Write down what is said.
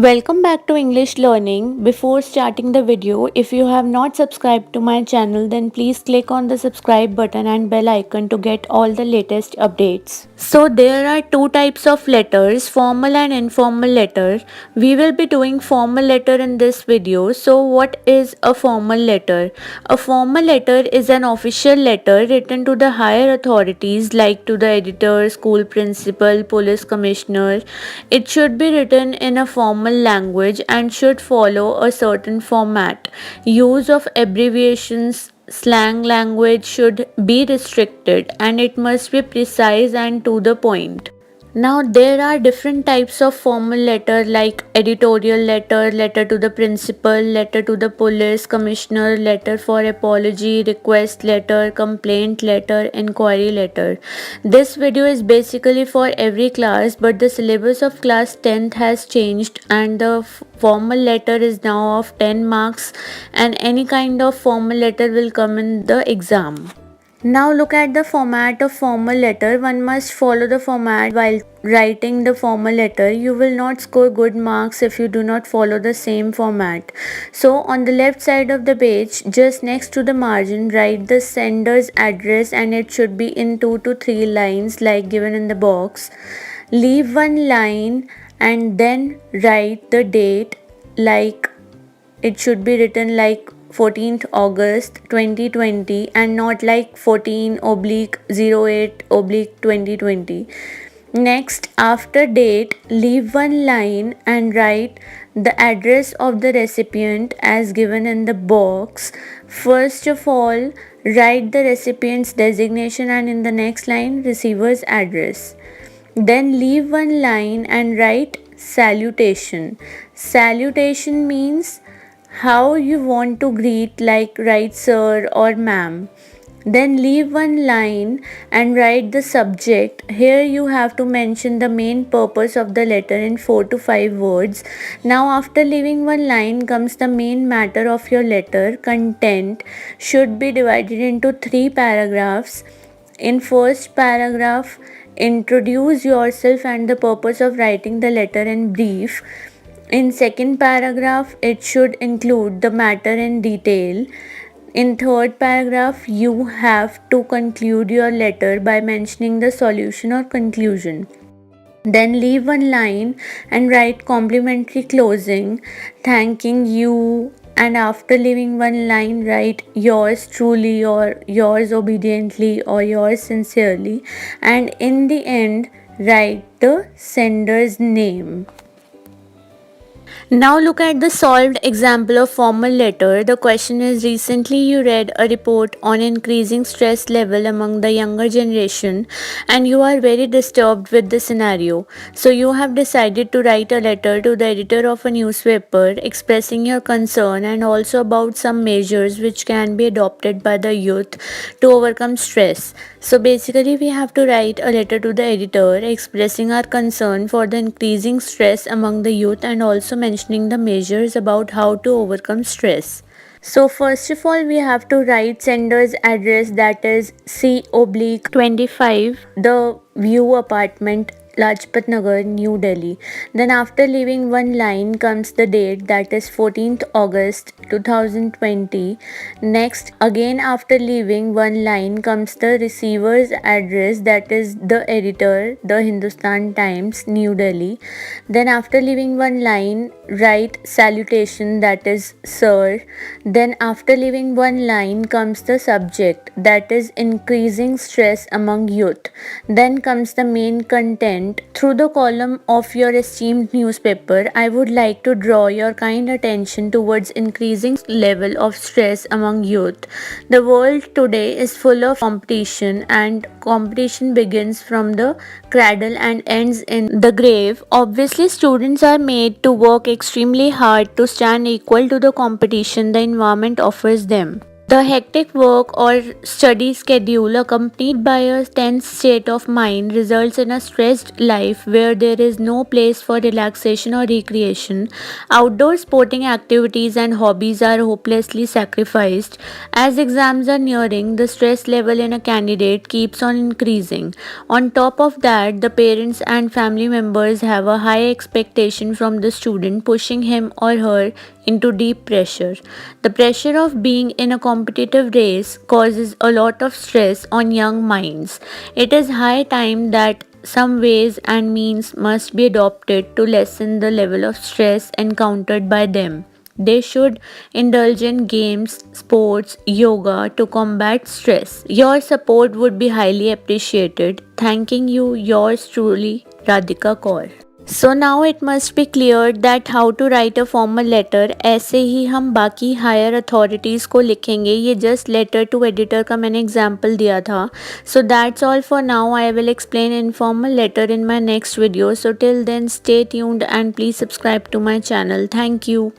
Welcome back to English Learning. Before starting the video, if you have not subscribed to my channel, then please click on the subscribe button and bell icon to get all the latest updates. So there are two types of letters, formal and informal letter. We will be doing formal letter in this video. So what is a formal letter? A formal letter is an official letter written to the higher authorities like to the editor, school principal, police commissioner. It should be written in a formal language and should follow a certain format. Use of abbreviations, slang language should be restricted and it must be precise and to the point. Now there are different types of formal letter like editorial letter, letter to the principal, letter to the police commissioner, letter for apology, request letter, complaint letter, inquiry letter. This video is basically for every class, but the syllabus of class 10th has changed and the formal letter is now of 10 marks and any kind of formal letter will come in the exam. Now look at the format of formal letter. One must follow the format while writing the formal letter. You will not score good marks if you do not follow the same format. So on the left side of the page, just next to the margin, write the sender's address and it should be in 2 to 3 lines like given in the box. Leave one line and then write the date like it should be written like 14th August 2020 and not like 14 oblique 08 oblique 2020. Next, after date, leave one line and write the address of the recipient as given in the box. First of all, write the recipient's designation and in the next line, receiver's address. Then leave one line and write salutation. Salutation means how you want to greet, like write sir or ma'am. Then leave one line and write the subject. Here you have to mention the main purpose of the letter in 4 to 5 words. Now after leaving one line comes the main matter of your letter. Content should be divided into 3 paragraphs. In first paragraph, introduce yourself and the purpose of writing the letter in brief. In second paragraph, it should include the matter in detail. In third paragraph, you have to conclude your letter by mentioning the solution or conclusion. Then leave one line and write complimentary closing, thanking you. And after leaving one line, write yours truly or yours obediently or yours sincerely. And in the end, write the sender's name. Now look at the solved example of formal letter. The question is, recently you read a report on increasing stress level among the younger generation and you are very disturbed with the scenario. So you have decided to write a letter to the editor of a newspaper expressing your concern and also about some measures which can be adopted by the youth to overcome stress. So basically we have to write a letter to the editor expressing our concern for the increasing stress among the youth and also mentioning the measures about how to overcome stress. So first of all we have to write sender's address, that is C oblique 25 the View apartment, Lajpat Nagar, New Delhi. Then after leaving one line comes the date, that is 14th August 2020. Next, again after leaving one line comes the receiver's address, that is the editor, the Hindustan Times, New Delhi. Then after leaving one line, write salutation, that is sir. Then after leaving one line comes the subject, that is increasing stress among youth. Then comes the main content. Through the column of your esteemed newspaper, I would like to draw your kind attention towards increasing level of stress among youth. The world today is full of competition and competition begins from the cradle and ends in the grave. Obviously, students are made to work extremely hard to stand equal to the competition the environment offers them. The hectic work or study schedule, accompanied by a tense state of mind, results in a stressed life where there is no place for relaxation or recreation. Outdoor sporting activities and hobbies are hopelessly sacrificed. As exams are nearing, the stress level in a candidate keeps on increasing. On top of that, the parents and family members have a high expectation from the student, pushing him or her into deep pressure. The pressure of being in a competitive race causes a lot of stress on young minds. It is high time that some ways and means must be adopted to lessen the level of stress encountered by them. They should indulge in games, sports, yoga to combat stress. Your support would be highly appreciated. Thanking you, yours truly, Radhika Kaur. So now it must be clear that how to write a formal letter. ऐसे ही हम बाकी higher authorities को लिखेंगे. ये just letter to editor का मैंने example दिया था. So that's all for now. I will explain informal letter in my next video. So till then, stay tuned and please subscribe to my channel. Thank you.